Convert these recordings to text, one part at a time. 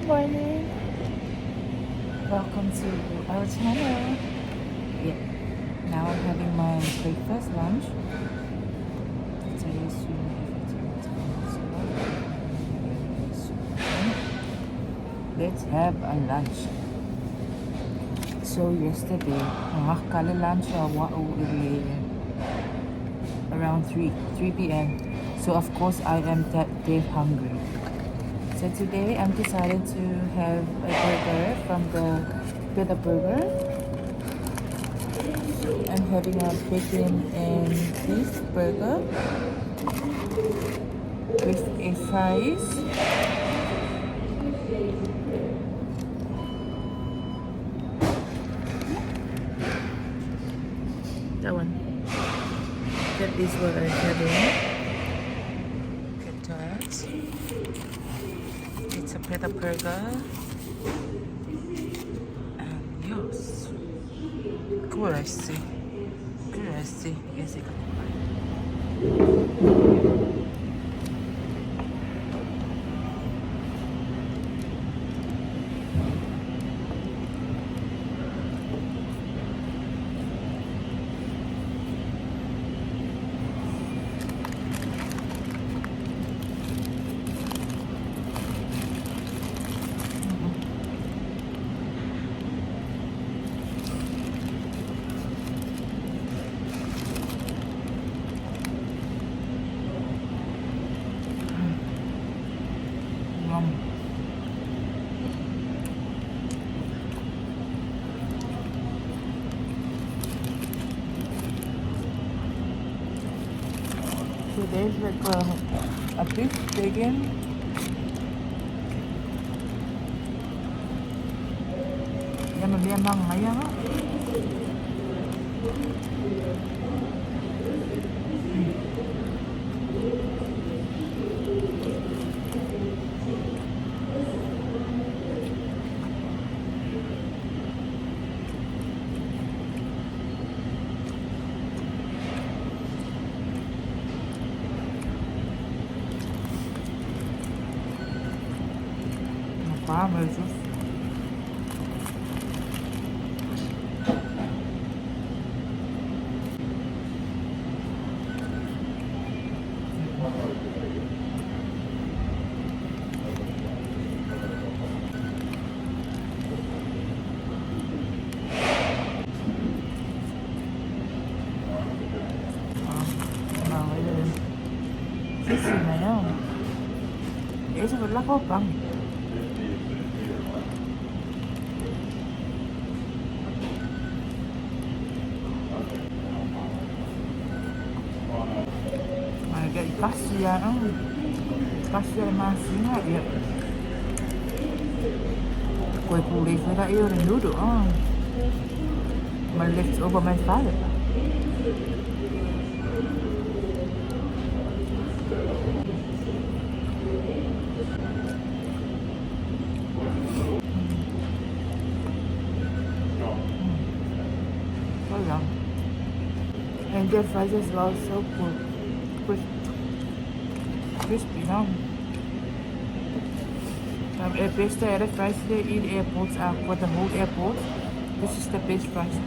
Good morning. Welcome to our channel. Yeah. Now I'm having my breakfast, lunch. Let's have a lunch. So yesterday, nakakala lunch around 3 p.m. So of course I am that dead hungry. So today I'm decided to have a burger from the burger. I'm having a bacon and beef burger with a fries. That one. That is what I'm having. Get that. It's a pita burger. And yes. Kurasi. Yes, it So there's like a beef bacon. Lemang ayam. Mesmo. Sisi na yan. Esse foi lá roubando. Kasih masih nggak ya? Kue pulih saya iyo rin duduk Maleft over my father. So yum. And their fries as well, so cool. Crispy, huh? Best fries they eat airports are for the whole airport. This is the best fries.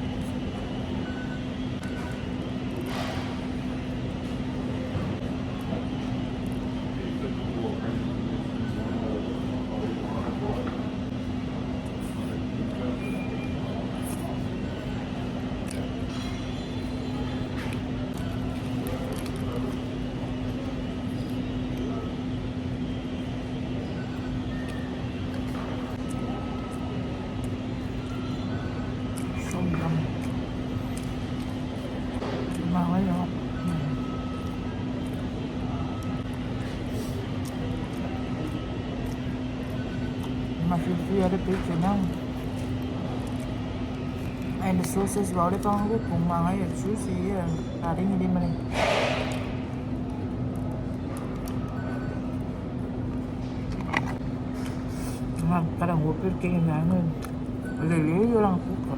Masih ada pizza now. And the sauces vào đây con có cùng mà hay là juicy à đến đi mà này. Kadang gua pikir kayak gimana. Lele orang suka.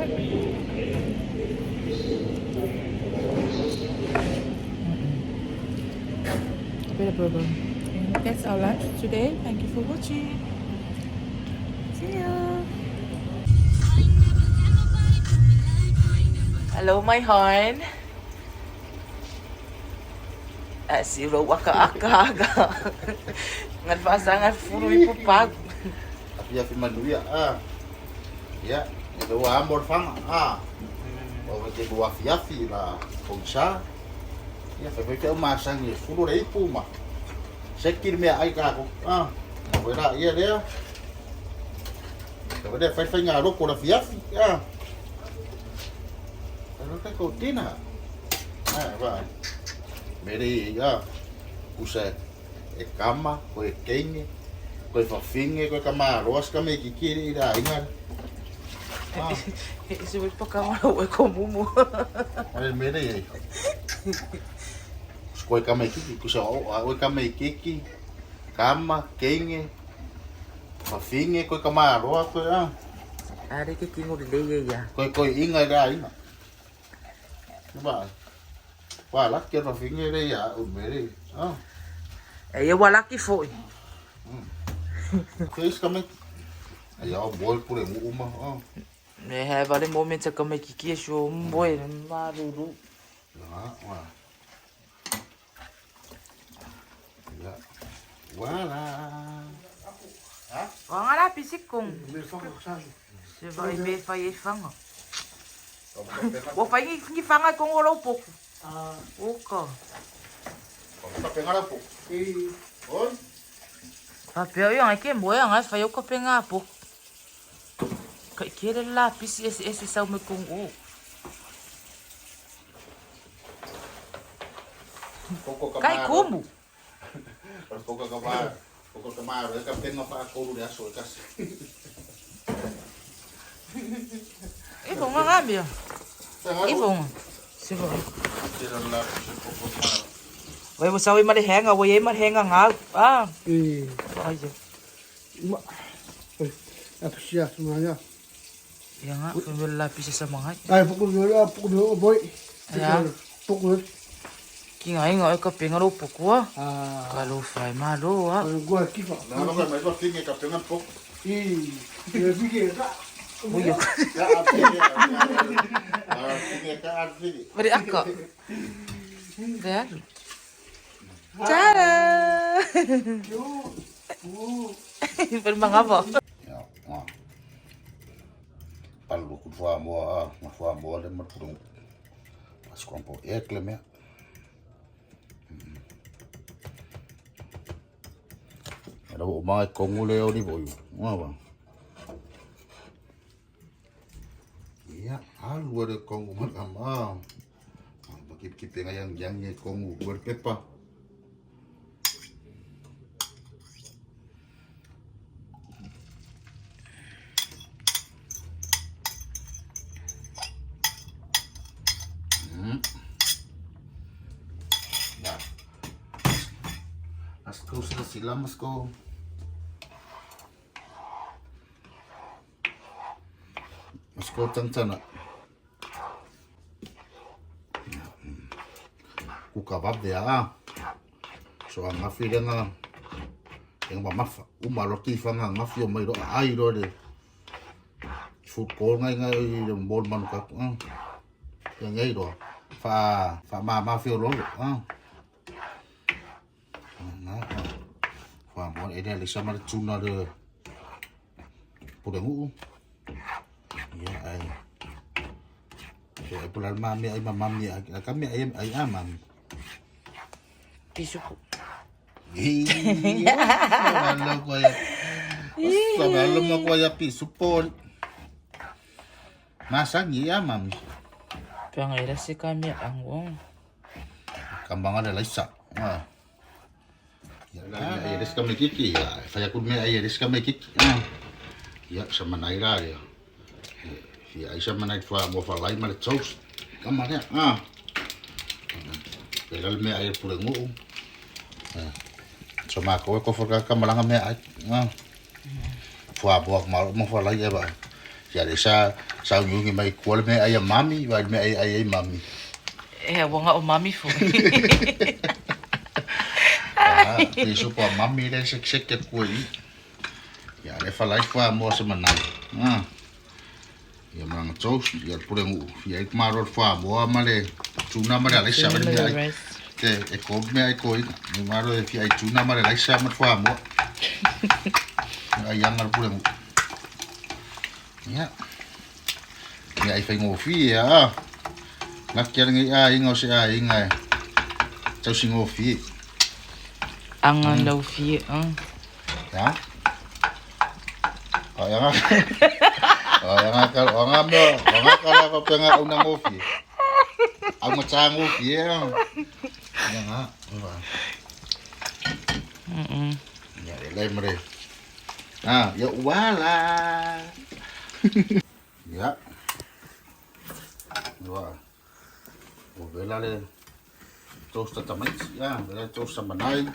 Bit of problem. That's our lunch today. Thank you for watching. See ya. Hello, my horn. Siro waka-aka-aga. Ngan pasangan furui pupag. Apia fi manuia ya ito amor fang o te bua fiafi la poncha ya fa pe masang ni furu rei puma sekir me ai ka ko wera ia dia ko de fa nga ro ko la fiafi ano ka ko tina va meri usa e kama ko e kenge ko e fafinge ko kama roas ka me kikiri ira inga Isso vai pra cá, é comum. Olha meri ai ko e kama kiki ko sa o kama kiki kama kenge fafinge ko kama roas ko Are que tingo de lei ya. ko inga ira inga ba wala ke fafinge re ya o meri Eu vou lá que foi. Fez kami ay bol pure mo uma É, vale momento que me kiki é show, boi, maruru. Wala. Vamos lá, piscicum. Você vai me fazer fanga. Vou fazer fanga com o pouco. Oca. Tá pegando pouco. Oi. Papel yang aqui moya ngai fa yo ko penga po. Kai kere lápis esse sal me com o. Kai como? Pouco camaro, é que tem uma faca couro de aço, cas. E bom ngabia. E bom. Se bom. Tira lá, pouco camaro. Vậy mà sao em mà đi hẹn à, vậy em mà hẹn à ngáo à? Ai giờ. Ma, apsia semuanya. Yang ah, pembeli lapis sama ngai. Pukul boy. Ya. Pukul. Ki ngai ngai ka pengar upo ko. Kalau fai malu ah. Gua kifa. Não, não, mas vai ficar captando pouco. Dia fikir tak. Buyok. Ya, fica. Beri akak. Lihat. Cara. Berbang apa? Ya, palu ku fa mo le mar purung. Pas kompo eklem ya. Ada o mai kongule o di boyu. Bang. Iya, alu ada kongu makam bagi kita yang jangnya kongu berpepa. Nah, asko sudah silam asko. Asko tantana. Kukabab dia so ang ngafi nga yang mamafa umaloti fa nga ngafi o may do ai do de football ngay yung ball man ka yang ngay do fa mafi o lo na fa mo ede le sama tuna de pudengu ya ai ya pular mami ay mamami kami ay amam Piso po. Iya, sabalo ko ya. Sabalo mo ko ya piso po. Masang iya, mami. Pangira si kami ang wong. Kambang ada laisa. Ya, iris kami kiki ya. Saya kun me iris kami kiki. Ya, sama naira ya. Ya, isa manait fa mo fa lai mal toast. Kamanya. Pelal me air pulengu. Sama ko forka kamalang me ai. Fa buak mal mo fa lai ba. Ya de sa ngungi mai kuala me ai mami vai me ai mami. Wonga o mami fu. Piso po mami le sek ke kuai. Ya le fa life wa mo se manai. Ya mang toast ya pure mu ya ik maro fa mo male tuna male le sa male ai. Ke ko me ai ko ni maro e fi ai tuna male le sa male fa mo. Ai yang al pure mu. Ya. Ya ai fa ngofi ya. Nak kira ngi ai ngo se ai ngai. Tau sing ngofi. Angan lau fi. Ya. Oh yang akal ako penga unang ngofi. Ang macang ngofi ya. Yang Ya le mere. Ya wala. Ya. Wah. Bela le toast tamai ya, bela toast manai.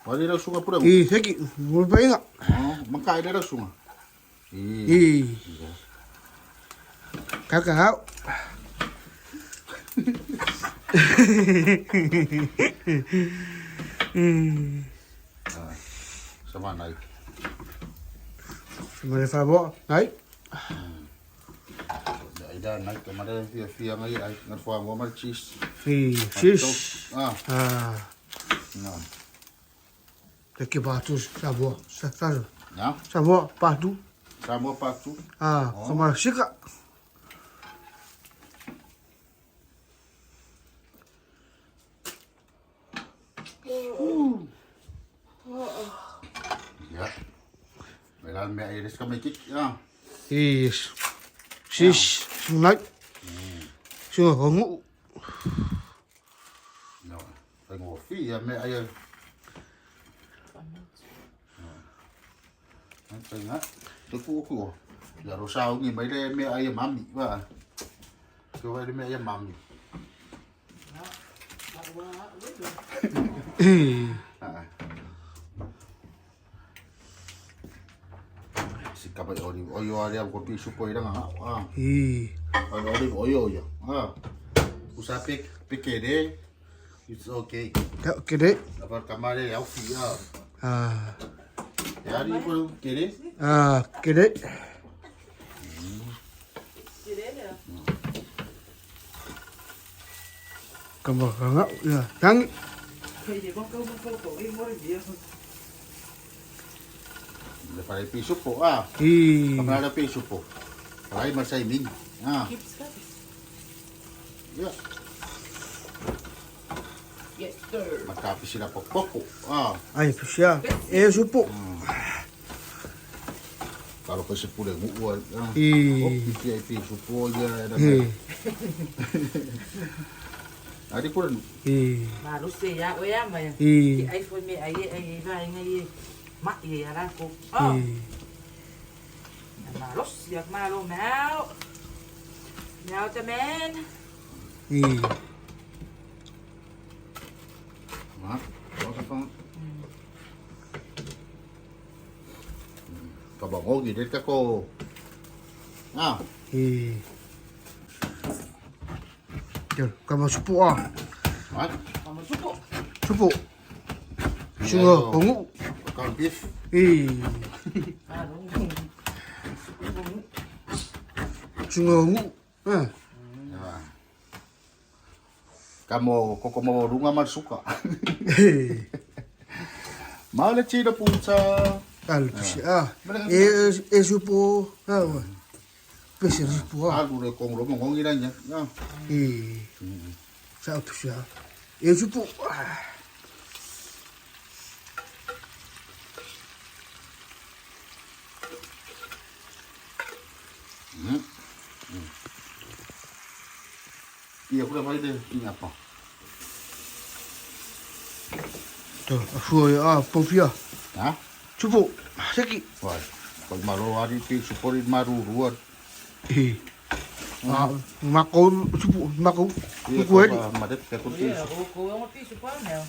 Wali ra sunga pura. Seki, mau painga. Mangkai ra sunga. Kakak. Sama nai. Sama le favor, nai. Ida nai kemana via ngai ai ngar fa mo mal cheese. Cheese. Nah. Daqui partout, ça va, ça. Ya. Ça va partout. Sama patu. Sama chika. Ya. Bela me ai res kamai kik ya. Cheese, sungai. Sungai hongu. No. Ai ngofi ya me ai. Tengah, tuku. Ya rosau ni mai le me ai mami ba. Ko vai me ai mami. Si kapai oyo ari ko pisu ko ira nga. Oyo ya. Usa pekede. It's okay. Kede. Dapat kamare au fia. Ya ni ko kede. Kede. Kamu enggak ya, tang. Le fai pisu po Kamara pisu po. Ai masai min. Ya. Yes, sir. Makapi sila pokpoko. Ai, puxa. Supo. Kalau kasi pula muat. Pipi supo ya. Adi pula. Baru saya ya maya. iPhone me ai vai ngai mak ya lah ko. Maros yak malo mau. Now the man. Kabango gid ka ko. Yo, kamu supo Kamu suko. Supo. Sungai hongu. Kan beef. Sungai hongu. Kamu koko mau runga mal suka. Mau le chida punca. Kalau puxa. Supo. Pesa supo. Algo le kong romo ngong iranya. Sao puxa. Supo. Iya, aku dah balik dia. Ini apa? Tuh, aku popia. Supo. Seki. Wah, kalau malu hari tu supportin maru ruat. Mako supu mako kukuedi. Madet kayak kunci. Ko ang piso pa na.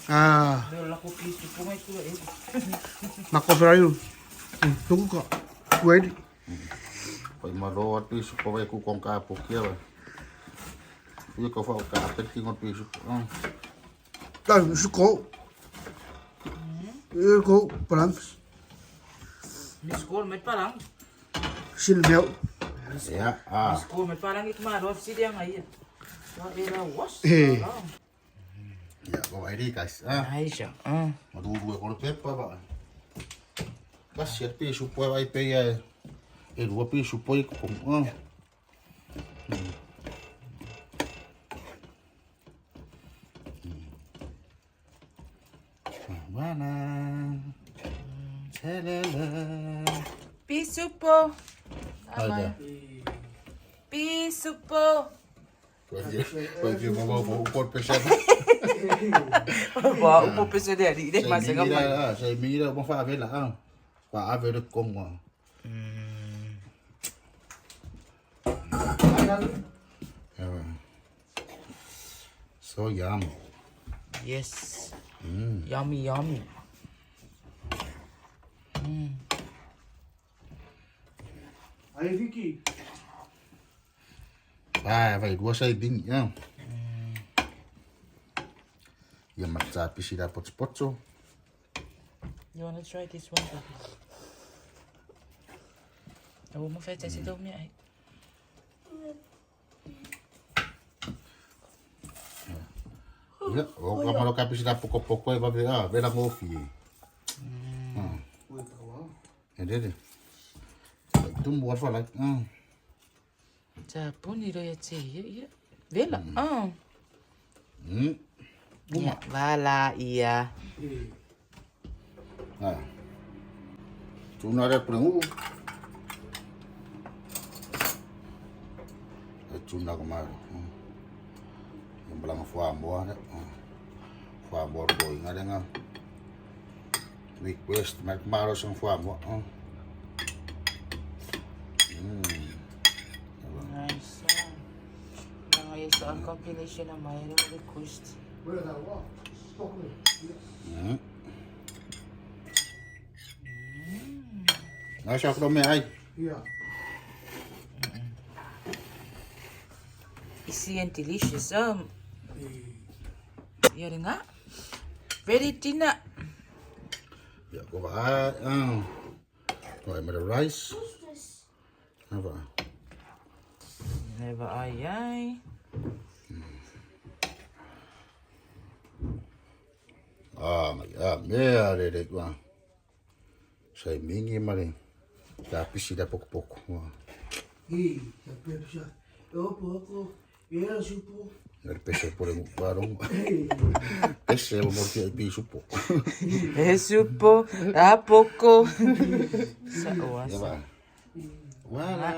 Wala ko piso ko may ko eh. Mako ferayu. Tunggu kok. Kuedi. Pai malot piso ko vai ku kong ka pokia ba. Ia ko fa ka perti ngot piso. Kan suko. Ko parang Di school may parang. silvio. Ya, Di school may parang itmaro si dia ngai. So era was. Ya, ko vai di guys. Ai siya. Maduro ko pepa ba. Kasi piso po vai pe ya. Dua piso po ko kong. Moana. Helele. Piso po. Ada. Piso po. Pwede mo ba upor pe siya? Ba upo piso dia di deh masa ngapa. Saya mira mo fa vela Fa ave kong. So yum. Yes. Yummy, yummy. Ai Vicky. Vai dua sai ding ya. Ya matza pisida potspotso. You wanna try this one? Aku mau fetch si dom ni ai. Ya, o kamaro ka pisida poko e va ver, vela ngofi. Ede. Tu mo fa like. Japon ni ya ce ya. Vela. Ya, vala iya. Tu na re prengu. Tu na kamaro. Yang belang fuambo ada. Fuambo boy ngada nga. Request mak maro sang fuambo. Nice. Mga isa ang combination ng mayroong request. Wala na wa. Stop ni. Nasa ko me ay. Iya. Easy and delicious. Ya nga. Very tina. Ya ko ba Why med rice? Apa? Never ay. My God, mere det var. Så I mingi mari. Tapi sida pouco. Ya pepsa. Yo poco. Era supu. El peixe por um varão. Peixe o morte é bicho pouco. Supo, a poco. Sa oas. Ya va. Voilà.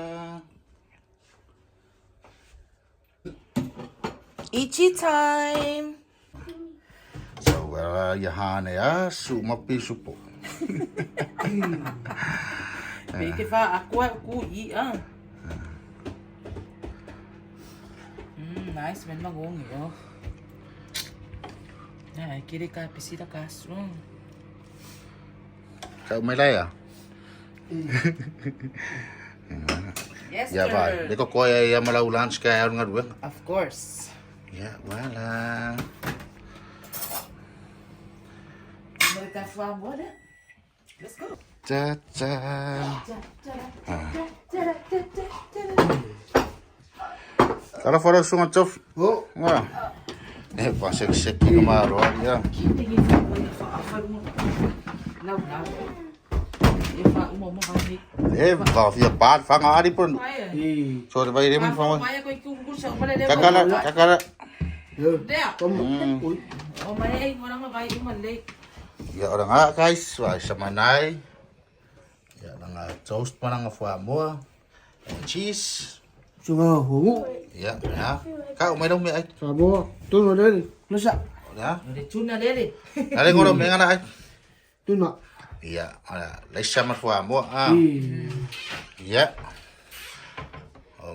Ichi time. So, ya hane ya, su mapiso po. Peke fa aku i Nice men magong yo. Ay, kiri ka pisita kaso. Kau mai lai ah? Yes, Ya sir. va, de ko koya ya malau lunch kaya nga duwe. Of course. Ya, voilà. Mereka fam what? Let's go. Cha cha. Kalau fora sunga chof. Oh. Nga. Pa sek kamaro ya. Tingin fa ko fa afar mo. Now. Ifa mo kami. Va via bad fanga ari pun. So de vai remen fanga. Maya ko ikungkul sa malele. Kakala. Ya. There. Ui. Oh, maya mo nang mabay umalay. Ya orang nga guys, wa sa manay. Ya nga toast pa nga fuamo. Cheese. Sunga hongu. Ya. Kau mai dong me ai. Sabo. Tu no dali. Nasa. Ya. Ada tuna lele. Ale ngoro me ngana ai. Tu na. Ya, ala, lai sama fuamo. Ya.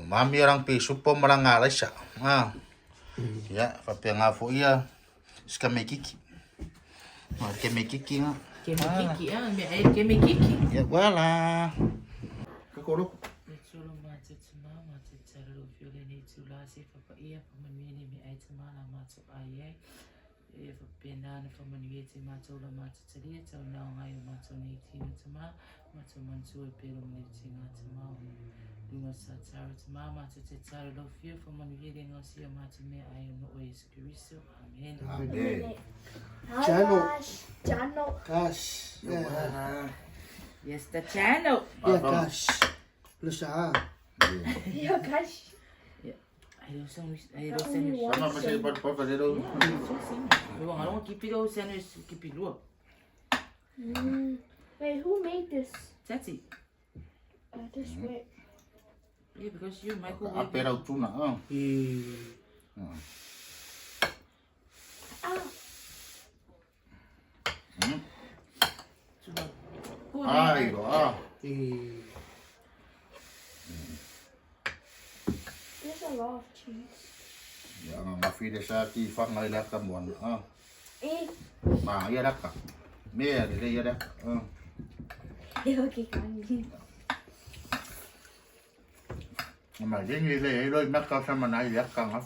mami orang pi supo maranga la sa. Ya, fa pe nga fo ia. Ska me kiki. Ma ke me kiki nga. Ke me kiki me ai ke me kiki. Ya wala. Ka koro. Solo mate tuma mate tsaro fiole ni tula se fa ia fa manene me ai tuma la mate ai. E fa pena na fa manene te mate la mate tsari tsa na ngai mate ni tina tuma mate mansu e pero me tina tuma. Lunga sa tsara tuma mate tsara lo fio fa manene ngasi mate me ai no e sekuriso. Amen. Amen. Channel. Channel. Cash. Yeah. Yes, the channel. Yeah, cash. Lo sa. Yeah, gosh. I don't sound. Sama masih pa dito. I don't keep it all. Keep it low. Wait, who made this? That's it. This way. Yeah, because you Michael. Apera utuna. Ai, There's a lot of cheese. ya nga fide sa ti fa ngai la ka mon. Eh. Ma ya dak. Me ya de ya dak. Okay, kanji. Ma de ni le lo ma ka sa ma nai ya ka nga.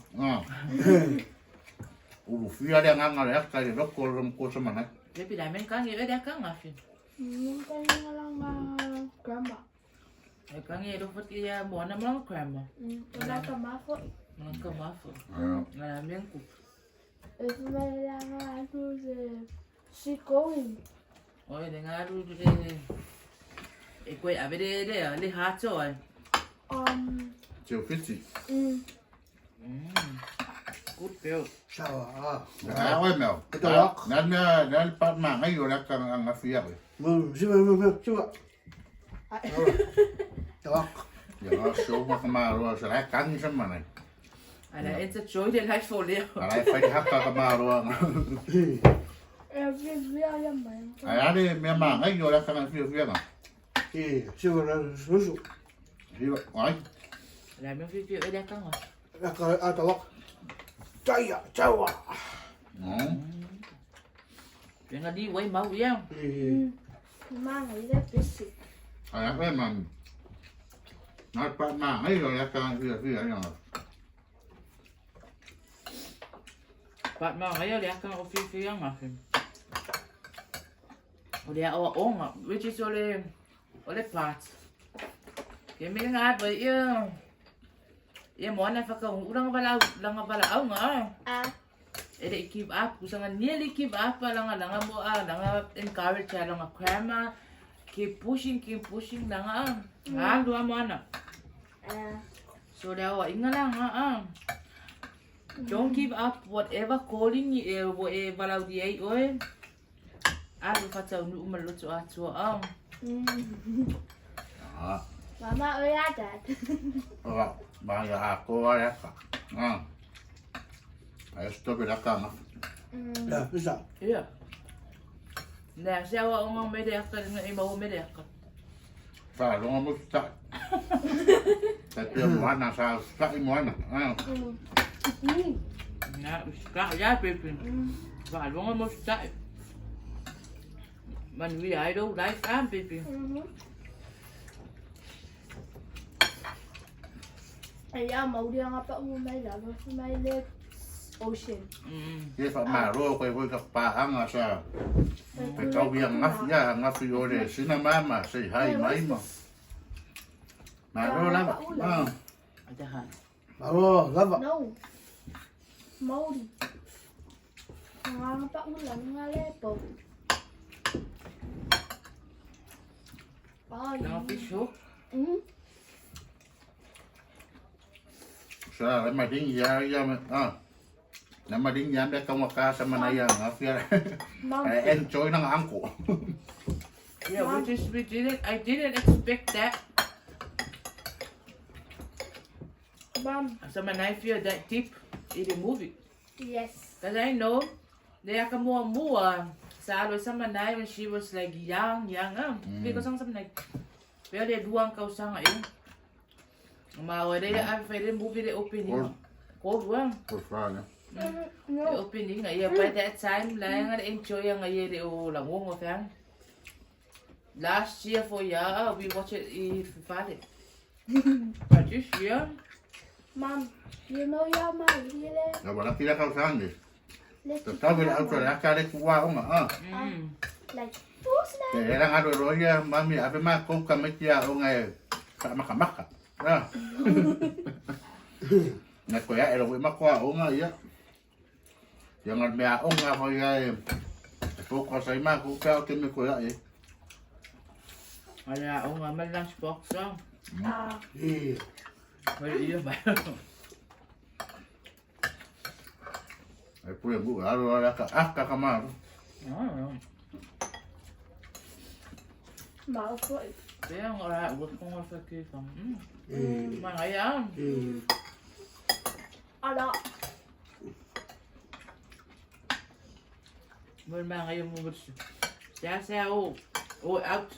Fia de nga ya ka de ko rom ko sa ma nai. Tapi dah main kang dia dah kang afin. Mungkin lang grandma. Kang dia dapat dia Moana malang grandma. Wala ka mafo. Malang ka mafo. Ngalah main ku. If may lang to the she going. Oh, dia ngaru tu dia. Kau apa dia le hacho ai. Tio fiti. Good girl. Sawa. Ya wa mel. Nan pa ma ngai yo la ka nga fia. Siapa. Tawak. Ya so ma ma ro sa la kan sa ma nai. Ada it's a joy dia life for dia. Ai fa di hakka ka ma ro. Every real man. Ai ade me ma ngai yo la ka nga fia ma. Siapa nak susu? Ai. Dah main video dia kang ah. Nak tawak. Jaya, Jawa. Dia ngadi wai mau dia. Mang ấy rất busy. Ai fa ma. Na pa ma ngai yo la ka nga fia ya. Pak mau ayo dia kang official yang afin. Oh dia orang which is oleh parts. Dia main ngat baik ya. Ya Moana fakau urang bala au nga. Ede keep up kusangan nearly keep up lang mo lang encourage lang grandma keep pushing lang dua Moana. So dia wa ingalang don't give up whatever calling you bala dia oi. Aku kata nu umalut tua. Mama ơi ada. Ba ya ako ya ka. Ay stop la ka. Ya, bisa. Iya. Nah, siapa orang media kan mau media kan. Fa lo mo sta. Tapi Moana sa Moana. Nah, sekarang ya Pepin. Pak lo mau start. Man we idol life am Pepin. Ayah mau dia ngapa umai lah, umai le ocean. Dia fa ma ro ko ka pa anga sa. Pe kau biang ngaf yo de sina mama say hi mai ma. Ma ro la. Ada hal. Oh, lava. No. Mau di. Ngapa ulang ngalepo. Jangan pisau. Sa ma ding ya na ma ding ya be ka mo ka sa manaya ngaf ya. Enjoy nang angko. Yeah, I didn't expect that. Mom. So my knife feel that deep in the movie. Yes. Cause I know they are more. Salo sama nai when she was like young. Because some like, well they duang kau sanga eh. Ma o re a fere mu vire opening. Ko ruang. Por favor. No. Opening ai by that time la nga enjoy nga ye o la ngo fan. Last year for ya we watch it if Friday. But this year, Mom, you know your mom here. Ya wala kila kau sangge. Let's Tetapi la auto la kare kuwa onga ah. like who's Te that? era ngado roya mami ave ma ko kametia onga ka maka. Ah. Na ko ya ero ma ko onga ya. Jangan mea onga ho ya. Ko ko sai ma ko ka ke me ko ya e. ala o nga man lang box so. Eh. Well, iya ba? Ai pu bu aro la ka kamaro. Ah. Mom, for Kaya nga ora wag ko nga sa kisam. Eh. Mga yan. Eh. a lot. Well, mga yung mo gusto. Siya o out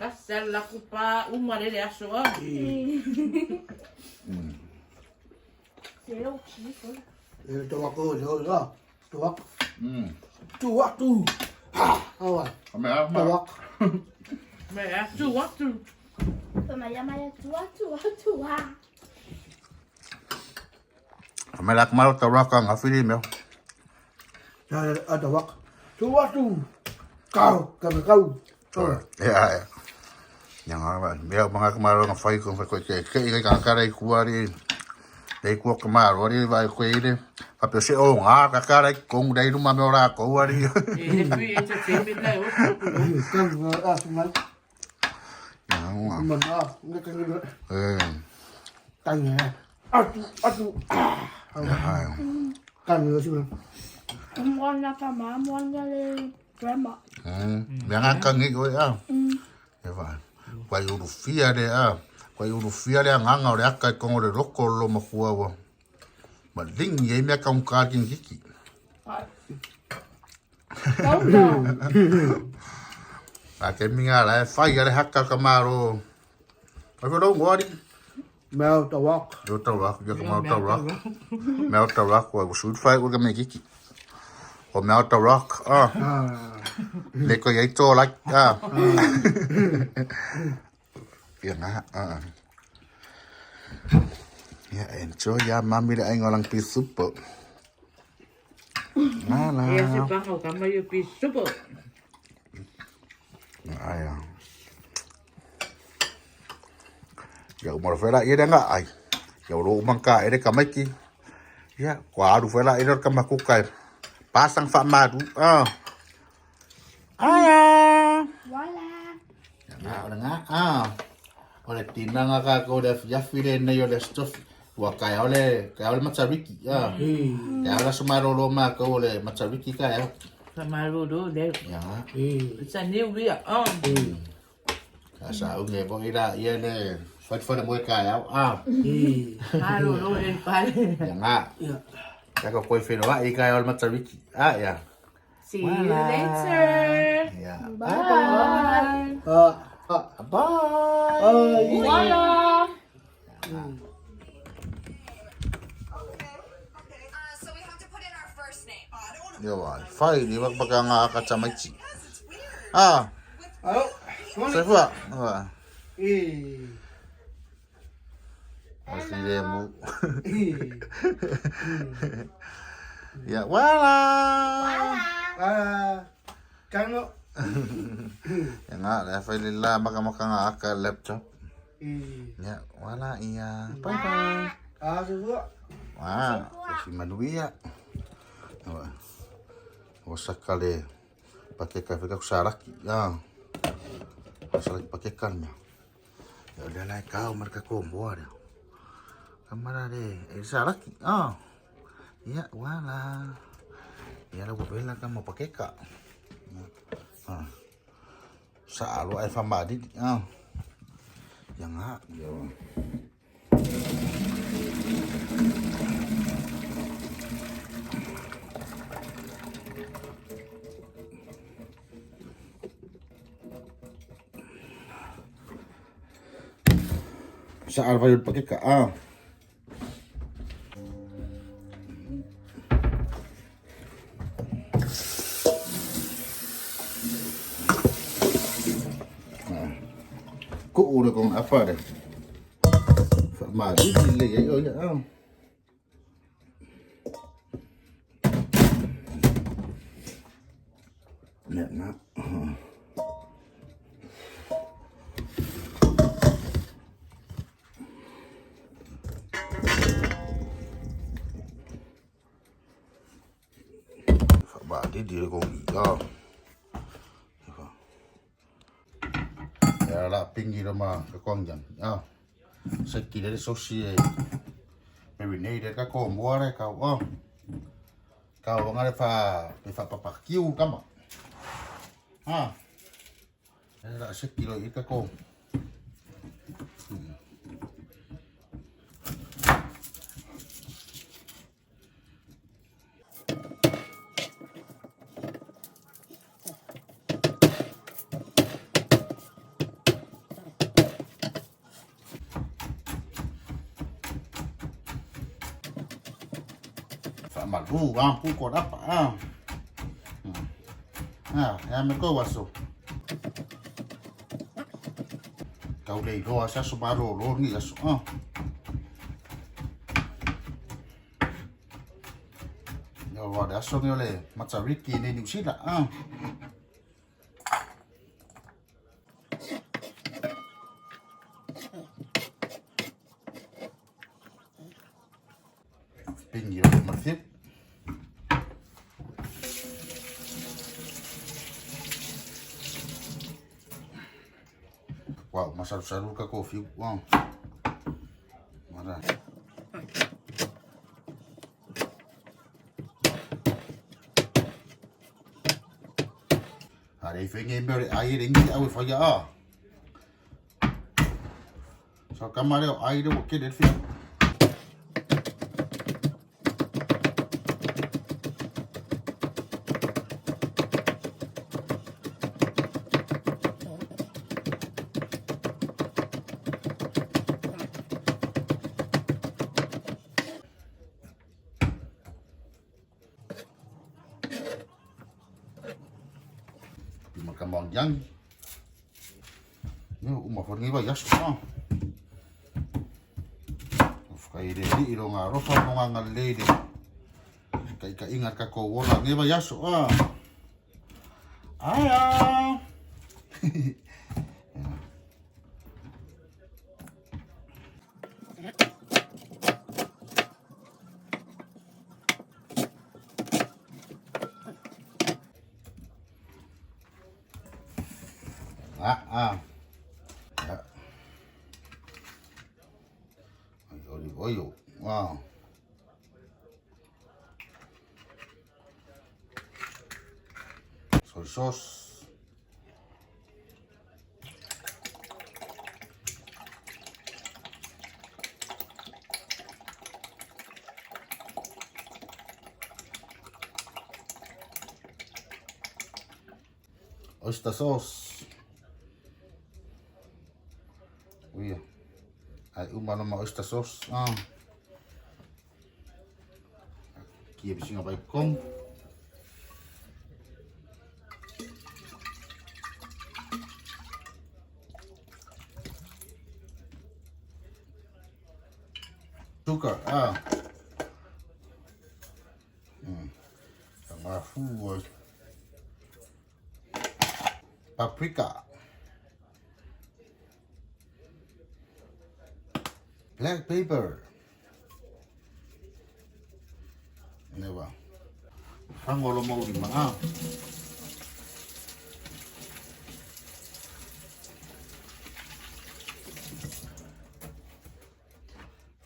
kasal ako pa umarili aso ah. Zero cheese. Eh, tuwak ko, tuwak. Tuwak. Tuwak tu. Ha, awan. Kamera ma. Tuwak. May aso what to? Pamaya tua. Kamera kamaro tawaka nga film yo. Ya, tuwak. Tuwak tu. Kau. Ya. Yang apa? Biar mga kamaro nga fai ko ko ke ka kare kuari. Dei ko kamaro ri vai ko ide. Pape se o nga ka kare kong dai ruma me ora ko ari. Free entertainment na yo. Kan semal. Ya nga. Man nggak kan gitu. Eh. Aduh. Ya. Kan gitu sih. Moana pa ma, Moana le grandma. Yang akan ngi ya. Ya va. Kwa urufia de a. Kwa urufia de nganga ore aka ko ore roko lo makua wa. Ma ding ye me ka un ka king kiki. Ake minga la fai ale hakka kamaro. Ako do ngori. Mel tuwak. Do tawak, yo kamaro tawak. Mel tawak wa usud fai ko me kiki. O mel tawak. Ah. Le ko ye to like ah. Ya na ah. Ya enjoy ya mami de ngolang pi supo. Nala. Iya si bakaw kama yung piso po. Ay. Ya umar fera ida nga ay. Ya ro mangka ere kamaki. Ya kwa aru fera ida kamakukai. Pasang fa madu. Ah. Aya. Voila. Na nga ah. Ole tina nga ka ko da ya fire na yo le stuff. Wa kai ole Matariki. Ah. Ya ole sumarolo ma ko ole Matariki ka ya. Sama rudo de. Ya. It's a new year. Sa unge bo ira ye ne. Fat mo ka ya. Ah. Halo lo el pare. Ya nga. Ya ko koi fino wa ika ole Matariki. Ah ya. See you later. Ya. Bye. Bye. Voila. So we have to put in our first name. Yo wa. Fai di wag baga nga kacamaichi. Ah. Halo. Saya buat. Wah. Eh. Masih demo. Ya, wala. Kan lo. Ya nga, alhamdulillah maka nga aka laptop. Ya, wala iya. Bye bye. Suka. Wah, si manuia. Wah. Wasa kali pakai kafe ka saraki. Ya. Masalah pakai kan ya. Ya udah lah kau mereka kombo ada. Kamera deh, saraki. Ah. Ya, wala. Ya lah bela kan mau pakai kak. Ah. Salo ay famadi. Ah. Ya nga, ya. Sa arvayun pakai ka Kok udah kong apa deh? Mati dile ya Nè nó. Phải bà đi đi con ya la pingi lo ma ka kong yang seki dari sosi marinade ka ko muare ka ka ngare fa papa kiu kama la seki lo ika ko malu pukul apa ya me ko waso kau dei lo asa sumaro lo ni aso yo wa da so ni le Matariki ni New Zealand pinggir masjid wow, masaru-saru ka coffee. Wow. Mana? Hari ini beri air ini awal faya. So kamar air itu okey deh fi. Makan yang ni umah pun ni bayar semua. Kaya di ilo nga rofa mga ngalay di. Kaya kaingat ka ko wala ni bayar semua. Ayah. Ya. Olive oil. Wow. Soy sauce. Oyster sauce. Iya. Ay umano ma oyster sauce. Kia bisi nga baikong. Sugar. Mafu. Paprika. Black pepper. Ini ba? Pangolo mo di ma.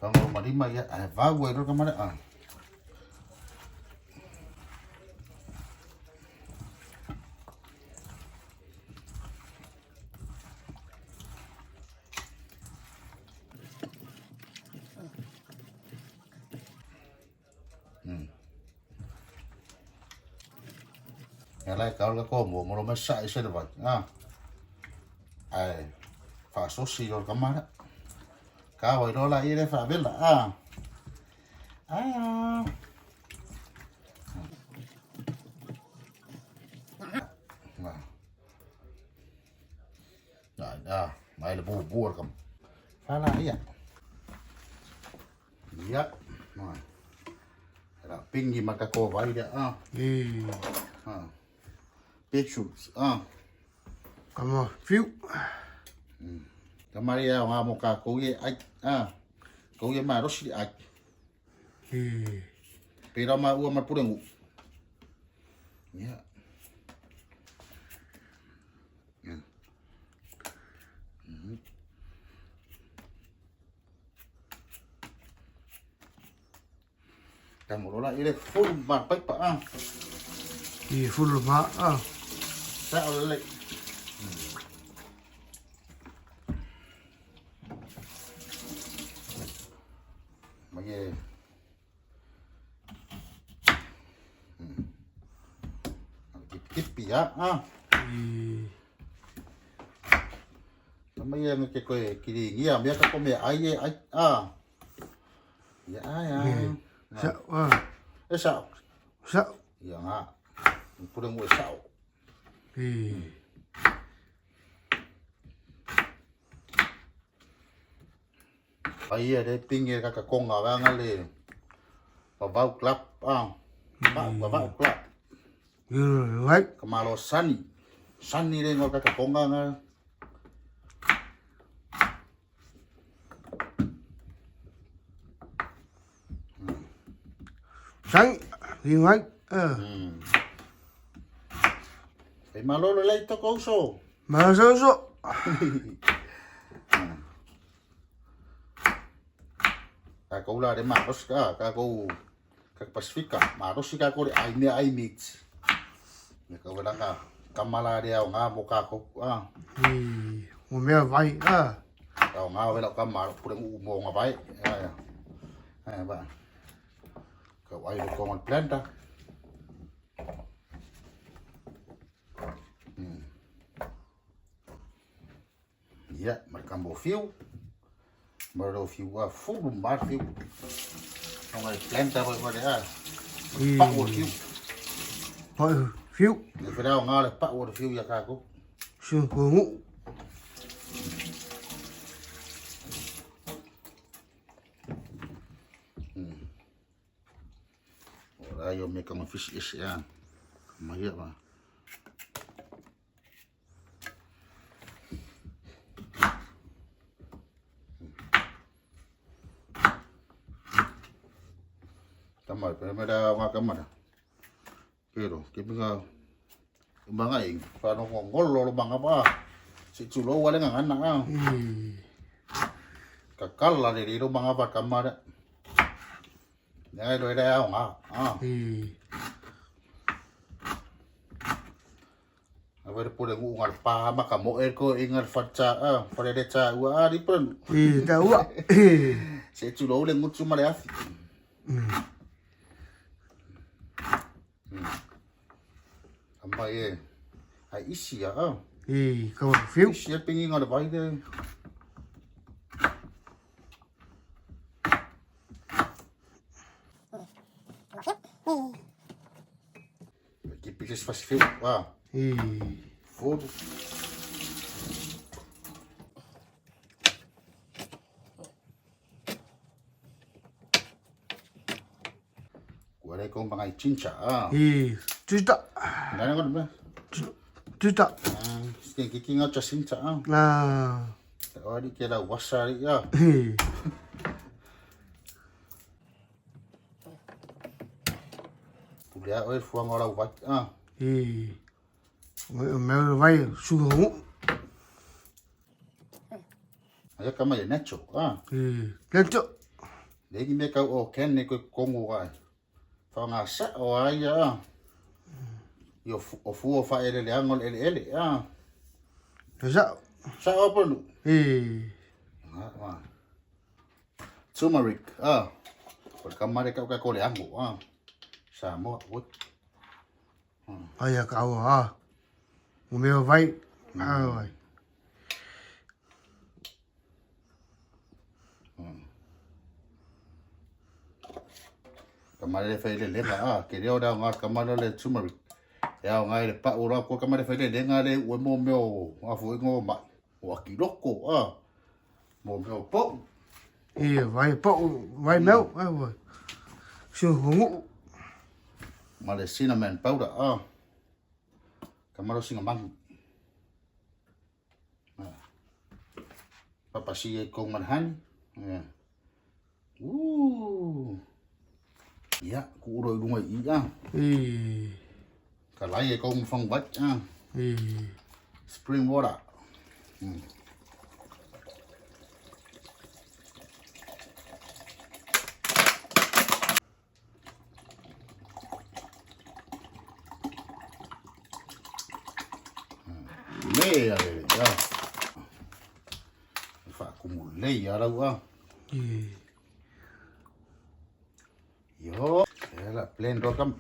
Pangolo malima ya. Va bueno kamera. Lai kau la ko mo mo ma sa ise de ba ai fa so si lo kamera Cá hồi đó là đây phải biết là à. Rồi đó, mày là bùa cầm. Phá lại vậy. Dạ. Rồi. Đó, pin gì mà các cô vậy đấy à. Pictures à. Come on, phiếu. Cái Maria mà một cả cô với anh à. Cô với mà rất là anh. Pero mà uống mà phụ ngủ. Yeah. Càng một đó lại đây full mà bách bả. Full mà à. Sao lại. Mà về. Kip bia à. Mấy em cái gì nghĩa biết có mẹ ai à. Dạ à. Sao à. Cái sao? Sao? Dạ à. Phụ đừng ngồi sao. Bây giờ đây pin cái con ngà vàng này. Vào club à. Vào club. Right. Kamalo Sunny đây ngồi cái con ngà. Sáng thì ngay Phải mà lô lấy tao câu số mà sao số cái câu là để mà có cái câu cái Pacifica mà Pacifica có để ai meet cái câu đó là Kamala đeo ngà một cái câu một mẹ vay à đeo ngà với là Kamala phụ được mua ngà váy này bạn cái váy được con plan ta dạ mà cầm bộ phiếu mà đồ phiếu qua phút đùm bát phiếu xong rồi plan ta với đấy à bắt bộ phiếu hỏi phiếu để phải đeo ngà là bắt bộ phiếu ra cả cũng sương của ngủ Ayo make a fish is yan. Mahirap ba? Kamay, pero may daw nga kamay. Pero, kibing mga ing, paano kung ngolo bang apa? Si Chulo wala nga anak ah. Kakala dito mga ba kamay. Đây rồi đây không à? Bây giờ phụ được ngủ ngặt pa mà cả mỗi cô ingat phát cha phát đây cha ua đi pun. Tahu ah. Saya culo lên ngủ cuma dia. Amma ye. Ai isi ya. Kau phiếu Isi ya pengen ada baik deh. Pieces fast food. Wow. Food. Của đây có bằng cinca. Cinta. Gana ko ba? Cinta. Kiki nga cha cinca. Oh, di kira wasari ya. Dia oi fuang orang wat Mẹ vay su ngủ Ayo kama ya nacho lên chỗ để cái mấy câu ken này cái con ngủ ai phong à sa oi ya yo fu fa ele le angol ele sao sa apa lu turmeric perkamare kau kau le anggo Samoan wood. Bây giờ cậu hả? Một mẹ vay rồi. kamare le fai le nga ke reo da nga kamare le turmeric ya nga le pa ora ko kamare fai le nga le o mo meo a fu ngo ma o ki loko mo meo po vai vai mel vai su hungu ma le cinnamon powder kamare singa mang papa si e ko manhan ya ku ro lu ngai ya ka lai e ko phong bat spring water le ya fa como le ya la wa yo la plain ro kam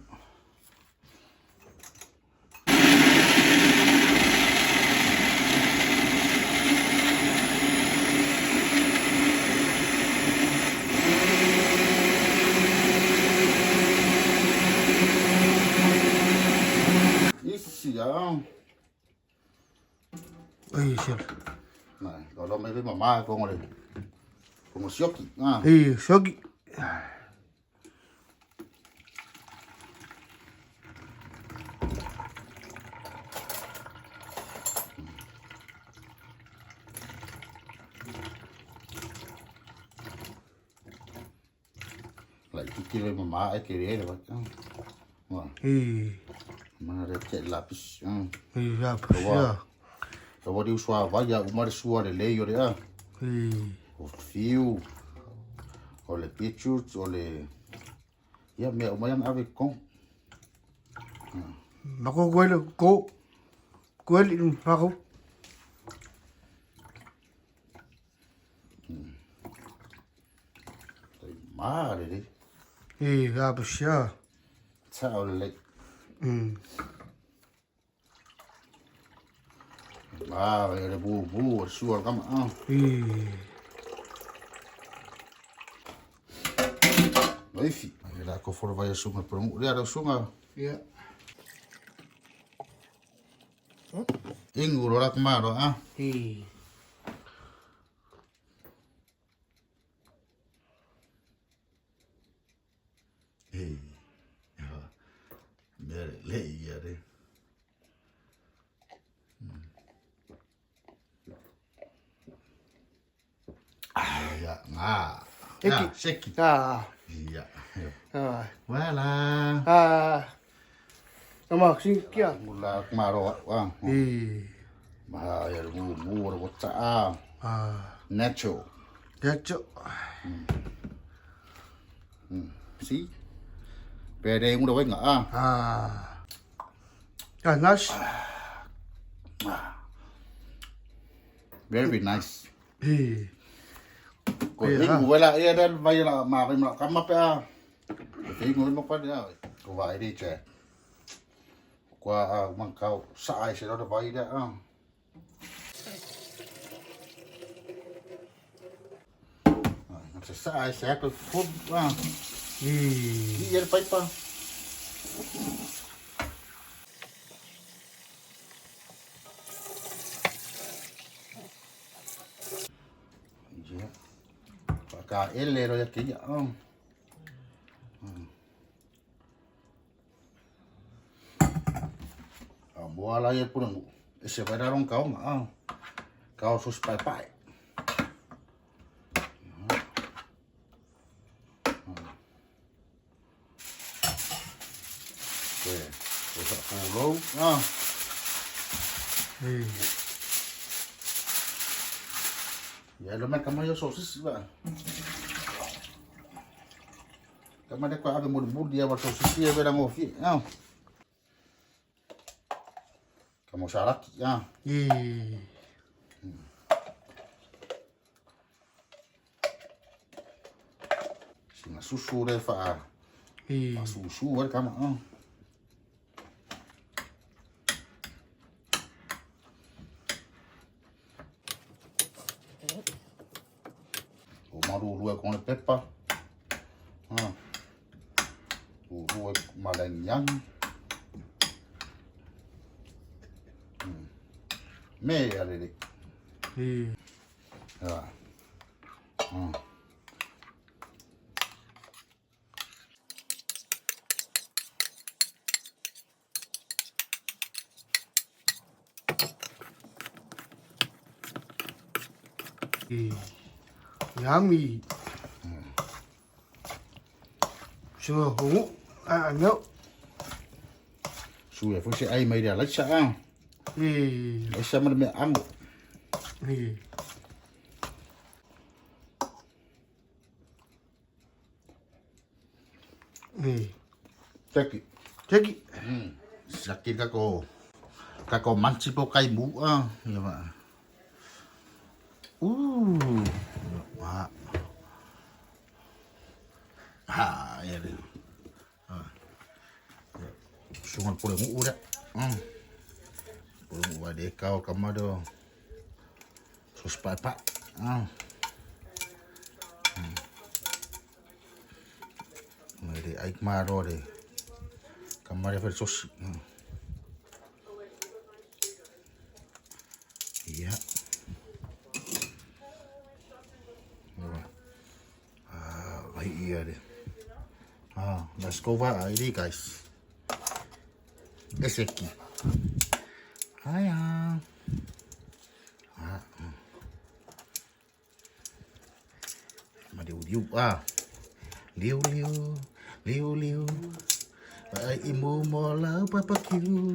isi ya ai sir này rồi mấy cái mà con một xíu sogi lại cái mà ấy cái đấy rồi mà để chạy lapis ya pa rồi đi xóa vài giờ mà xóa để lấy rồi đấy o fio o le pictures o le ya me o mayam ave con mà có quên được cô quên đi mà không mà đấy đi ya pa sia sao lại le bu xóa cam Oi, fi. Ela ko for vai sunga por um olhar sunga. ya Inguro la kumaro Mere le ya de. Ya, nga. Ya, sheki. Ya. Wala. mà xin kia Mula kumaro ma ya bu ro ta natural. ya cho See? Pwede mo daw nga nice Very nice. Ko Yeah. ing wala ya dan vai la ma vai ma kama pa. Ke ngol mo pa dia. Ko vai di che. Qua mang cao sai sẽ đó vai da nó sẽ sai sẽ có phun đi ra phải pa. Cả ele rồi cái gì Moana ya pun ese vai dar kau ma kau sus pai pai Esa pulo ya lo me kama yo sosis ba kama de ko ave mo dia wa sosis ya vera mo fi Kamu salah ya. Singa susu deh fa. Susu kan kamu. O maru lue con le pepa. Maleng yang. Me alele. Ya. Yummy. Sure, hổ. Nhớ. Su ya fusi ai mai dia lai sa ah. Lai sa mana me am. Teki. Teki. Sakit kako manci po kai mu ah. Ya ba. Ha. Ha, ya deh. Sungai pula mu dah. Pula mu ada kau kamado. Sos pak. Mari aik maro deh. Kamar dia sos. Iya. Baik iya deh. Let's go back ini guys. Eseki. Ayang. Mari udiu Liu. Ai imu mola papakiu.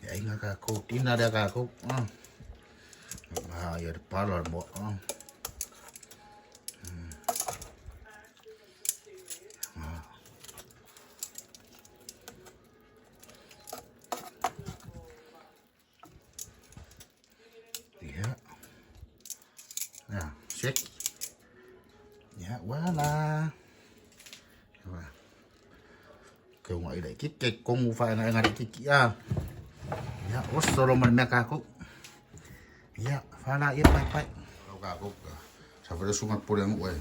Ya ingat aku tina ada aku. Ya depan mo. Ya, cek. Ya, wala. Kau ngai dai kik kong fa ngai ngai kiki ah. Ya, solo man me aku. Ya, fala ya pai. Kau aku. Sampai sungai pun yang uai.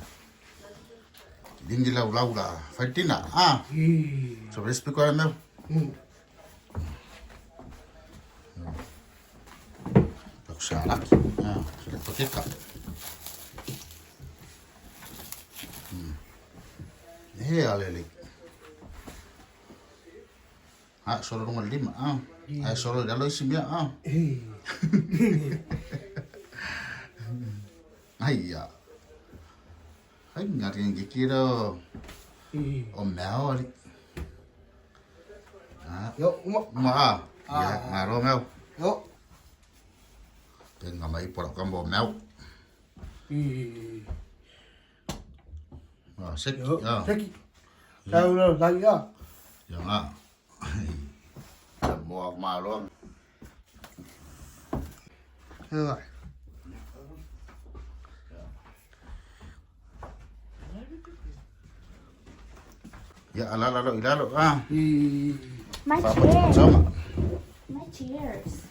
Dingin lau lah. Fighting ah. Sampai speaker mel. Aku salah. Sudah pakai kak. Alele. Solo nomor 5 solo dalo isimya Ayya. Ay ngaring gikiro. Mèo đi. Yo, Ya, ngaro mèo. Yo. Tên ngamai porok kambo mèo. Sek. Teki. Sao rồi lagi ah? Jangan. Mau malu. Rồi. Ya, ilalo. My Papa chair. sama. My chairs.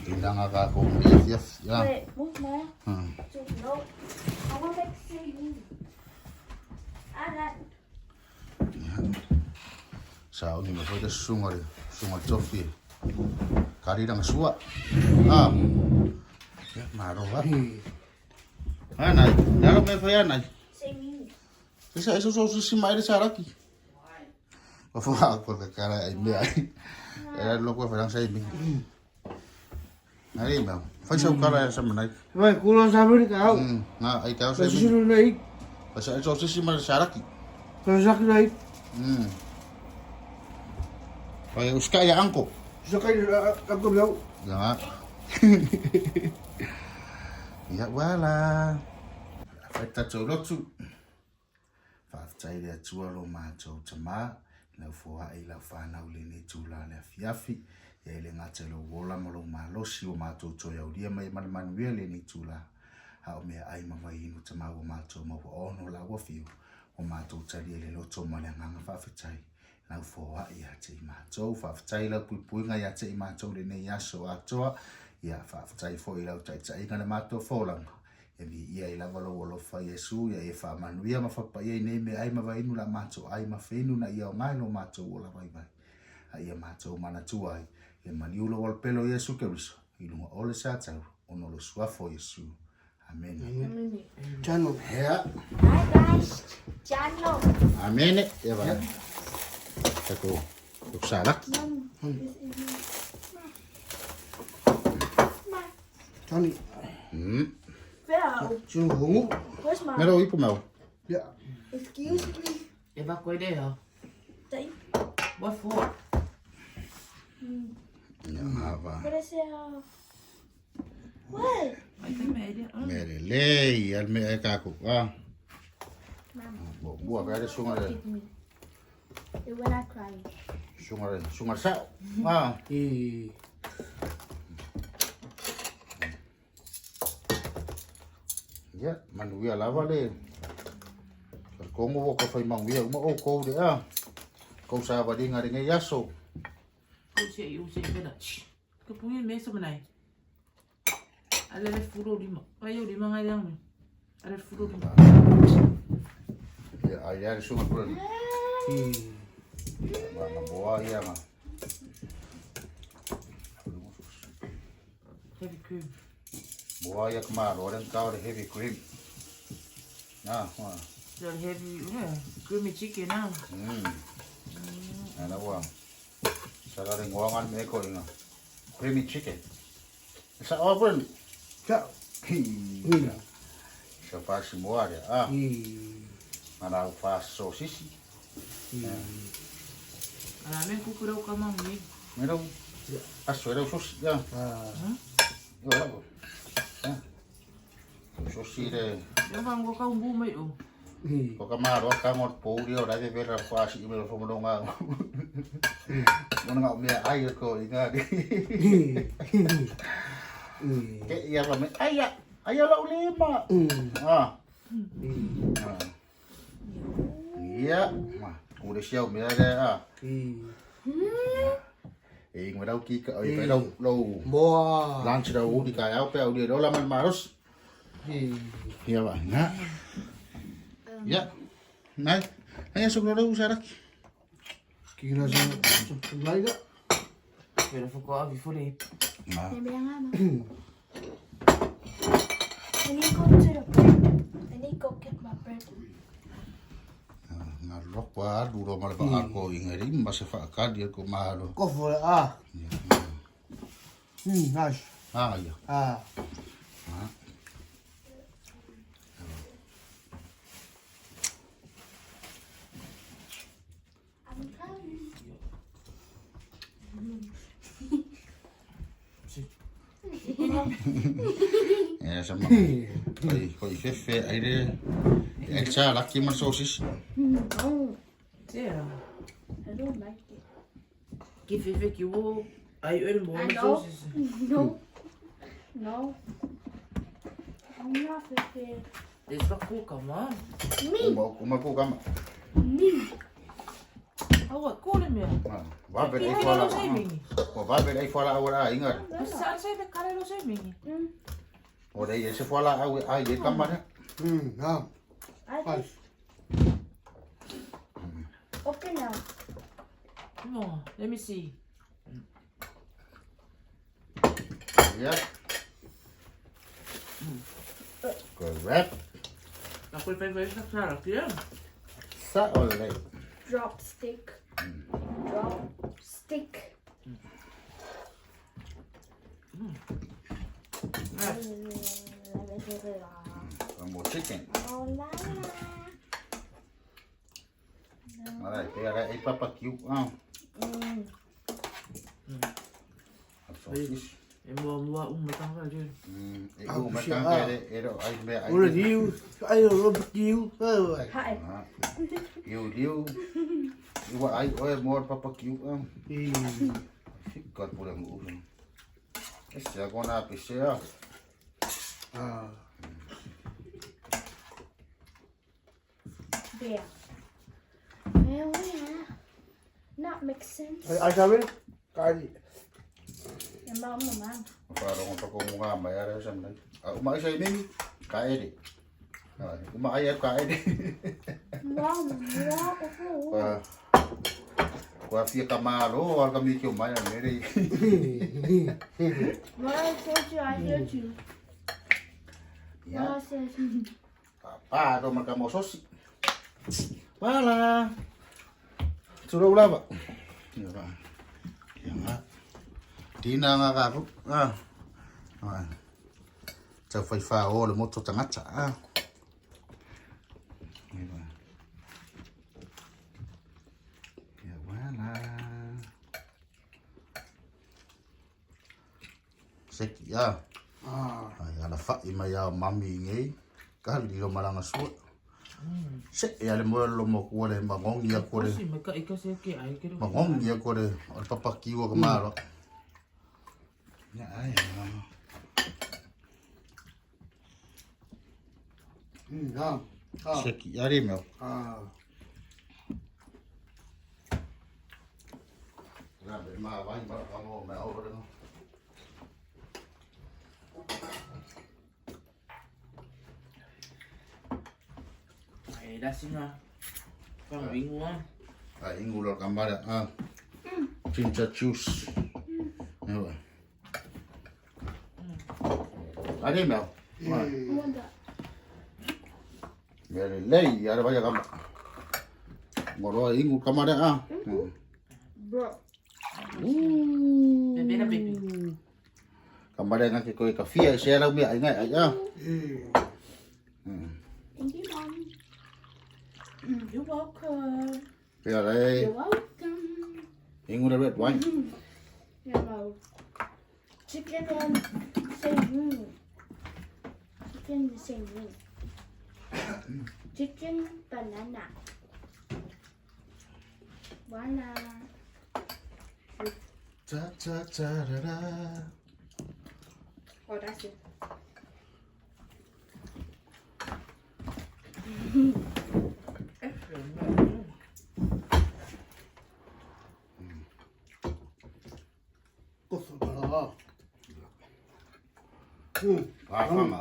Tinang ako yes. Ya. Wait, move now. No. I want to see you. Sao ni mo pwede sungal tofi. Kari nang suwa. Ya, maro ba? Nay, dalo me fa nay. See me. Isa si mai de saraki. Wa ako ka kara ai me ai. Era lo ko fa sai mi. Nari ba. Fa sa kara sa manai. Vậy, cô lo sao với cáo? Ai kau Sao sai mi. xin đây? Pasal si mai saraki. Sao sắc đây? Kaya uska ya angko. Sao cái aku đâu? Ya. Ya wala. Feta cholotu. Fa chai dia chualo ma chou chama. Na fua ai la fa na ulini chula le fiafi. Ya ile ngatelo wola malo malosi o ma chou chou ya udia mai man le ni chula. Ha o me ai mama inu chama o ma chou mo ono la wo fiu. O ma chou chali le lo chou ma le nganga fa chai. Na fua ai ha chai ma chou fa chai la pui nga ya chai ma chou le ne ya so a choa. Ya fa chai fo ila chai ngana ma to fo lang. mi ia I lava lo fa Yesu ia e fa manuia ma fa pa ia nei me ai ma vai nu la macho ai ma fenu na ia ngai lo macho la vai vai ai ia macho mana tu ai e maniulo wal pelo Yesu Kristo I lunga ole sa tau ono lo suafo Yesu amen Chano. ya Hi guys, Jano. amen ya va tako salak Mom, this is Chani. Phil. Chunu hongu. Where's mom? mero ipo mau Ya. Excuse me. E va koe de ho. Tay. What for? ya va What is it? What? Ai te me de. mere lei al me e ka ko ah Mom. bua vere sunga le Give me. It when I cry. sunga sa ah ya manuia lava le ko mo ko fai manguia mo o ko de ah ko sa va dinga ringa yaso O se pena. Ka pungi me sa manai. Ale le furo lima. Ai o lima ngai yang. Ale furo lima. ya ai sunga ko ni na boa ia ma Heavy cream. boa ia kma ro ren ka heavy cream ah So heavy, creamy chicken now. ana wa sa la ngoangan me ko inga creamy chicken sa open Cha. Hina. sa pasi moa de ah ana fa sosisi Ala me kukura o kamang ni. mero aso era sos ya yo ya sosi de Yung bang ko ka umbu o. ko kamaro ka ngor po rio da de vera pasi me lo fomo nga mo nga me ai ko inga ke ia pa me ai la ulema ah iya ma udah siau me ada ah ngồi đâu kia ở phải đâu đâu Boa. lunch đâu đi cài áo peo đi đó là mình maros hiểu bạn nhá ya này anh xuống đâu sao đó Kira sa lai da. Pero fue ko abi fuli. mà Maybe ang ama. I need to go to the bread. I need to go get my bread. na lok quá đủ rồi mà phải ăn cô ingeri mà sẽ phải cắt đi cô mà rồi Ko fo ah. Nice. ah ya Ah. I'm coming. sama coi phê ấy đấy anh cha lắc kim mà sosis No, Yeah. I don't like it. Ki fe ki wo ai el mo I ni know. sauces. No. No. I'm not prepared. Des pa ko ka ma. Me. mà cô cam Me. Awa ko le me. va về đây Ki qua lo là sai mingi. va về đây qua là ahora ingat Sa sai be kare lo sai mingi. ở đây sẽ qua là ai vậy cam mà Ah. I Nice. just open now. No, let me see. yeah correct Ako pa sa sarap yan. sa ole Drop stick. Drop stick. một chicken Oh la la. đây cái này ấy papa cube không sausage E mo matang ka dyan. itu macam cái đấy đó ai mẹ ai Ora diu. Ai ro diu. Hi. yêu iwa ai oi more papa cube không got pula ngủ esse agora a peixe Ah. There. Well, yeah. Not make sense. Ai sabe? Kai. Your mom, the man. para kung pagkumunga may ara sa mga mai sa ini Cái đi. Rồi, mà ai em cái đi. Ngon, ngon quá. Qua phía Camaro, qua mi kiểu máy này đi. What says you? I hear you. What says you? Pa, rồi mà cả một số. Pa là. Sudah ulah pak. Ya pak. Ya. Tina nga ka ko. Sa phai pha o le mo to tanga cha. Ya wala. Sekia. Ya la fa ima ya mami ngai. Ka li lo malanga su. Se ya le mo lo mo ko le mangong ya ko le. Si maka ikase ke ai ke. Mangong ya ko le. Al papa kiwa ka malo. Ya ai. Ngon. Sekia ri me. Ra be ma vai ma ka mo me over no. Ai dah singa. Kang bingung ah. Ingulo kamera ginger juice. Ya. Ari me. Wanda. Very late, ada banyak kamera. Moro ingu kamera Bro. Bebe na baby. Kamera nga ke koi kafe saya lau mi ai ngai aja. Thank you, Mom. You're welcome. Ya dai. You're welcome. Ingu the red wine. You know, chicken and same room. Chicken the same room. Chicken banana. Banana. Ta ta ta da da. Oh, that's it. Koso bara. Sama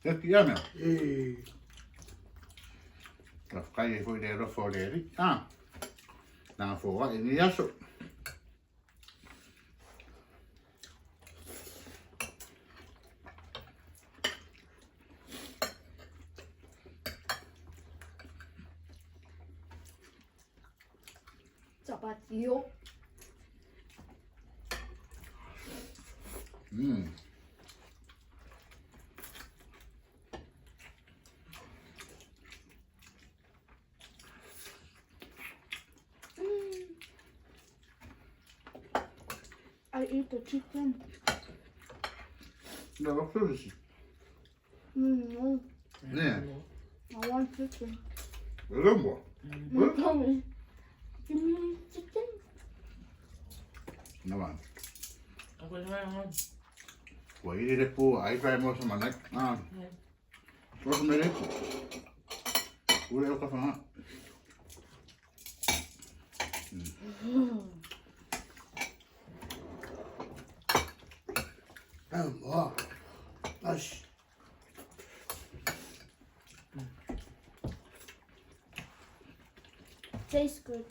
Sekia me. Kai foi de ro fo de ri. Na fo wa ini yaso. Chapatio. I eat the chicken. Na ro fo. No, Ne. I want chicken. Rumbo. Mommy, give me chicken. Na man. Ako naman. Wa ini de pu ai kai mo sama nak. Terus mere. Udah ka fa. Nice. Tastes good.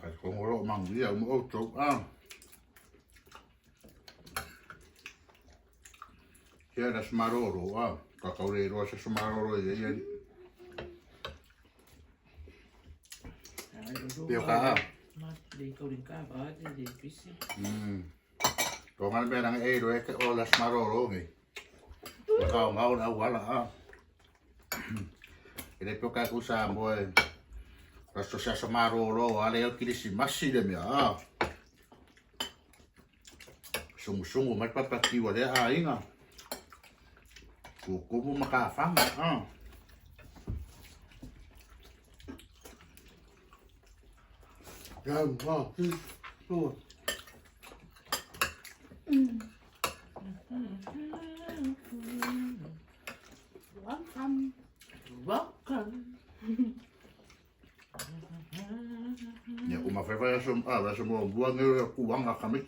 Cái con ngô măng gì ở một chỗ Kia da smaroro ka kaure ro sa smaroro ye. Tiêu ka. Di kau din ka ba di pisi. Ko ngal be nang e ro ke o la smaroro ngi. Ka ngau na wala Ele pio ka ku sa mo Rasto sa samaroro, ale el kilisi masi le mea. Sungu-sungu, mai papatiwa le a inga. Kukubu makafanga. Yum, wow, oh. Welcome. Welcome. Ya uma ferva ya sum ah, ya mo buang nge kuwanga kami.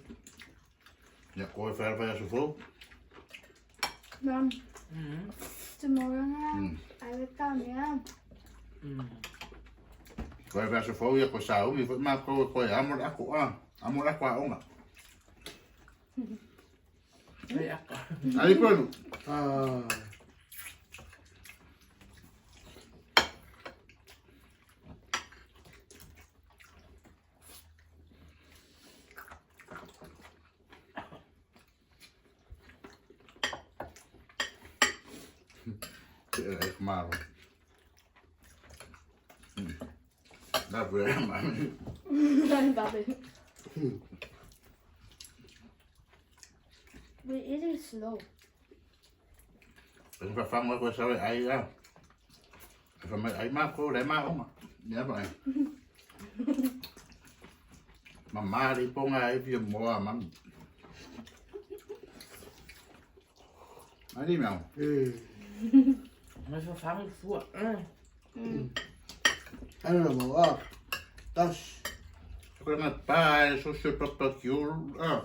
Ya ko ferva ya sufo. Mom, tomorrow I will come here. Ko ferva sufo ya ko sa umi ma ko amor ako amor ako onga. Ali pronto. Ah, É malo. Dá pra mano. Bobby. We're eating slow. Đừng phải phân qua sao ai á. Phải mày ai má cô để má không à. Nhớ vậy. Mà má đi phong ai phim mua mà. Ai đi mèo. Mas eu falo sua. ano na mo, ah. Tas, Cái mặt ba số số tập kiểu à.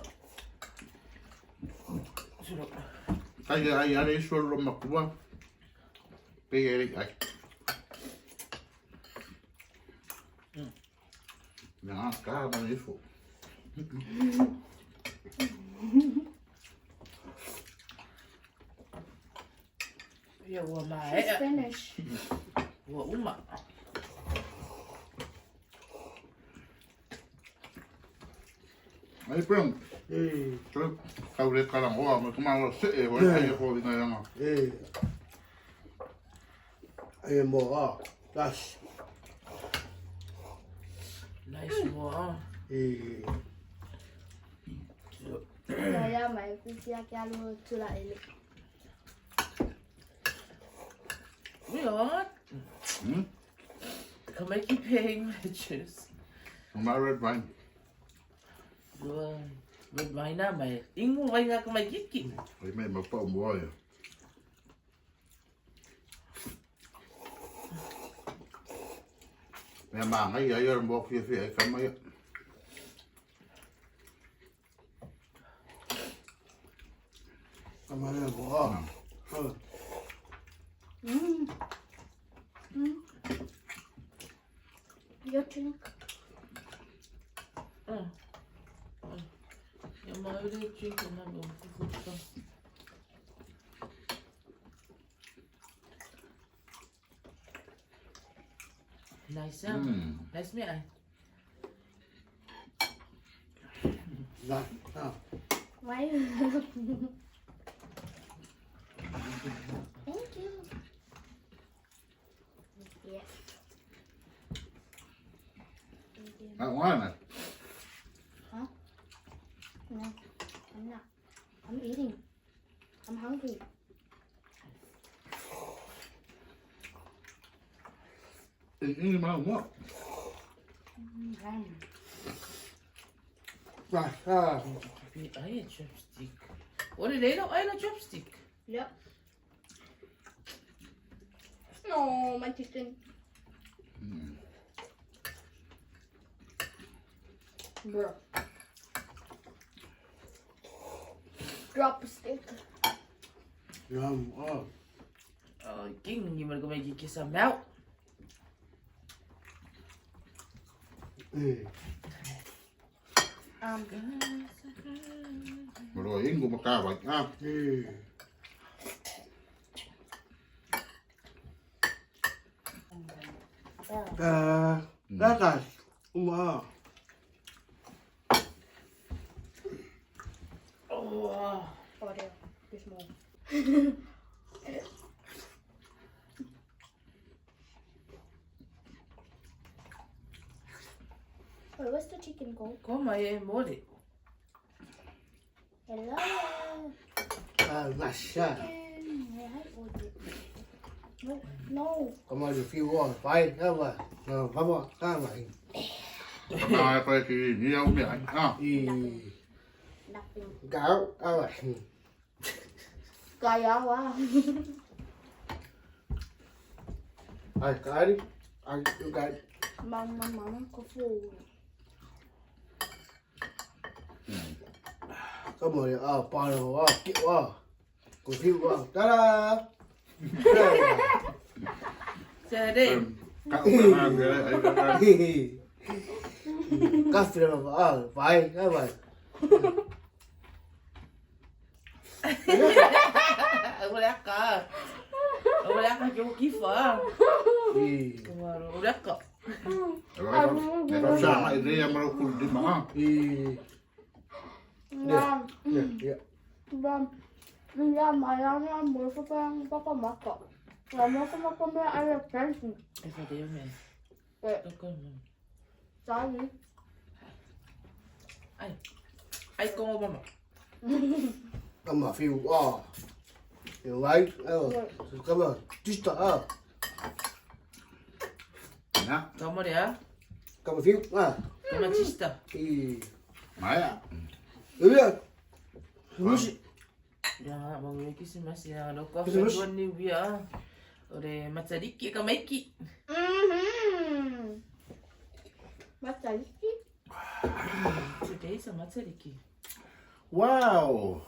Ai đi xuống rồi mà cũng bây giờ đi ai. Nó cá mà đi phụ. Eu vou She's mais. finished. Vou uma. Ai pronto. Tôi tao đi cả lòng hoa mà cũng mang sữa với ai có đi ngay không? ayan mo, ah. Tas, Nice more. Kaya may pizza kaya lo tula ili. What? Come and keep paying riches. Không bao red wine. With my name, Ingo vai nga kamay kiki. Vậy mày mà có mua rồi. Mẹ mang ấy vậy rồi mua phía phía cái mấy. tama na mo, ah. Your drink. Jag må ju dricka den här gången för fortfarande. Nice, nice med. Na, ah. Why? Thank you. Yeah. Ăn ngon này. No, I'm not. I'm eating. I'm hungry. Đi mà không mua. Tas, ah. I ate a chopstick. What did they know? I ate a chopstick. Yep. No, my chicken. Bro. Drop a stick. Yum, ah. King, gimana kau main kisah melt? Rồi in của cá vậy à. Tas, ah. Oh, Oh, there. There's more. Wait, where's the chicken go? Có mà em mua đi. Hello. Masha. Chicken. I ordered it. No, no. Come on, if you want, phải đó mà. Rồi, phải không? Đó mà. Nói coi thì nhiều miệng ha. Đặc biệt. Cáo, đó mà. Cay quá. Ai, cái đi. Ai, cái. Mama có phù. Có mời bao đồ kiểu cổ phiếu ta-da. Xe đi. Các bạn làm cái Cà phê là phải cái vậy. Ông lắc cờ. Ông lắc nó chú ký phở. Ông lắc cờ. rồi nó sang lại đi em đâu cùng đi mà. Vâng. Mình làm mà làm mới có bang papa maka. Làm có maka mẹ ai là cái gì? Em phải đi mẹ. Tôi con. Sao đi? Ai con mà. Come on, feel you like come on, just Nè, Come đi á. come on, feel Come chista. máy à. Ya, mau lagi sih masih ada kopi tuan ni biar. Ore Matariki ka maiki. Matariki? Today is a Matariki. Wow.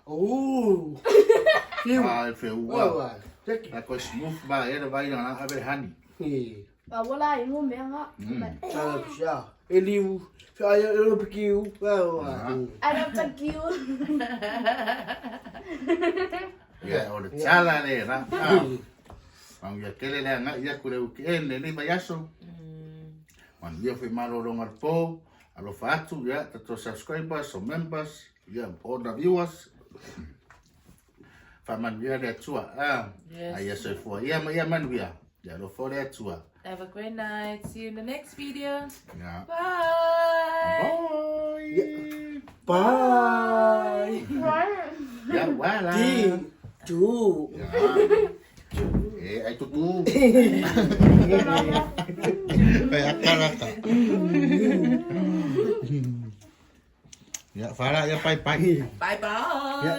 Oh, I feel wow. check Là coi smooth ba cái vai nó là bên hành. Và vô lại mua miếng á. yeah, Eliu, phải ở kêu, Ai đâu cần kêu. Ya, ora chala le na. Ang ya kele le nga ya kule uken le ni bayaso. Man ya foi malo long arpo, alo fatu ya to subscribers or members, ya all the viewers. Faman ya le tua. Ai so for ya man via. Ya lo for le tua. Have a great night. See you in the next video. Ya. Bye. bye. Ya wala. Chú. Ai tu. Ay akala ka. Ya fala ya pai pai. Bye bye. Ya,